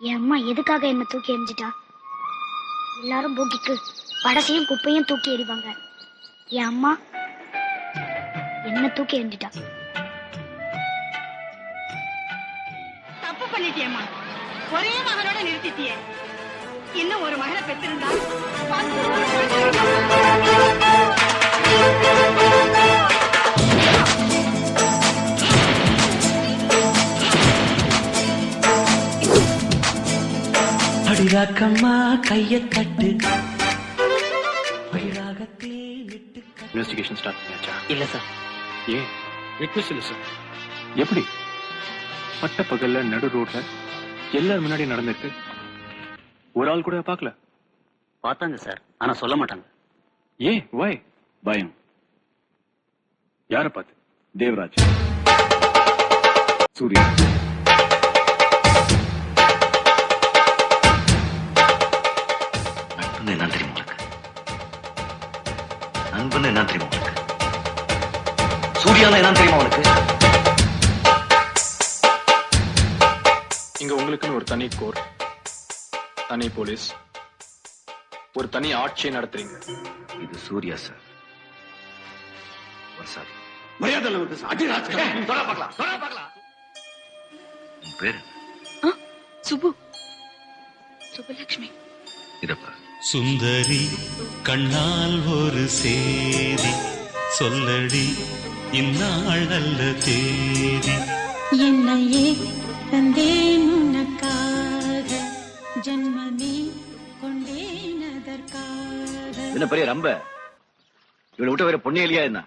என் அம்மா எதுக்காக என்ன தூக்கி எறிஞ்சிட்டா? எல்லாரும் போக்கிக்கு படசையும் குப்பையும் தூக்கி எறிவாங்க. என் அம்மா என்ன தூக்கி எறிஞ்சிட்டா. தப்பு பண்ணிட்டியம்மா. ஒரே மகனோட நிறுத்திட்டியே. இன்னும் ஒரு மகனை பெற்றிருந்தா அடிராக்கம்மா கைய தட்டு. இன்வெஸ்டிகேஷன் ஸ்டார்ட் பண்ணியாச்சா? இல்ல சார். ஏன் ரிக்வெஸ்ட் இல்ல சார்? எப்படி பட்ட பகல்ல நடு ரோட்ல எல்லாரும் முன்னாடி நடந்திருக்கு? ஒரு ஆள் கூட பார்க்கல? பார்த்தாங்க சார், ஆனா சொல்ல மாட்டாங்க. ஏன்? வை? பயம். யார பார்த்து? தேவராஜ், சூர்யா. நண்பன் என்ன தெரியுமா உனக்கு? நண்பன் என்ன தெரியுமா உனக்கு? சூர்யானா என்ன தெரியுமா உனக்கு? இங்க உங்களுக்குன்னு ஒரு தனி கோர், தனி போலீஸ், ஒரு தனி ஆட்சியை நடத்துறீங்க. இது சூர்யா சார். வர்சாதி. மரியாதை நமக்கு அடிராஜ். உன் பேரு சுபு, சுபலட்சுமி. இதப்பா. சுந்தரி கண்ணால் ஒரு சேதி சொல்லடி, இந்நாள் நல்ல தேதி. என்னையே தந்தேன் உனக்காக, ஜன்மமே கொண்டேன் அதற்காக. என்ன பெரிய ரம்ப? இவளை விட்டு வேற பொண்ணே இல்லையா என்ன?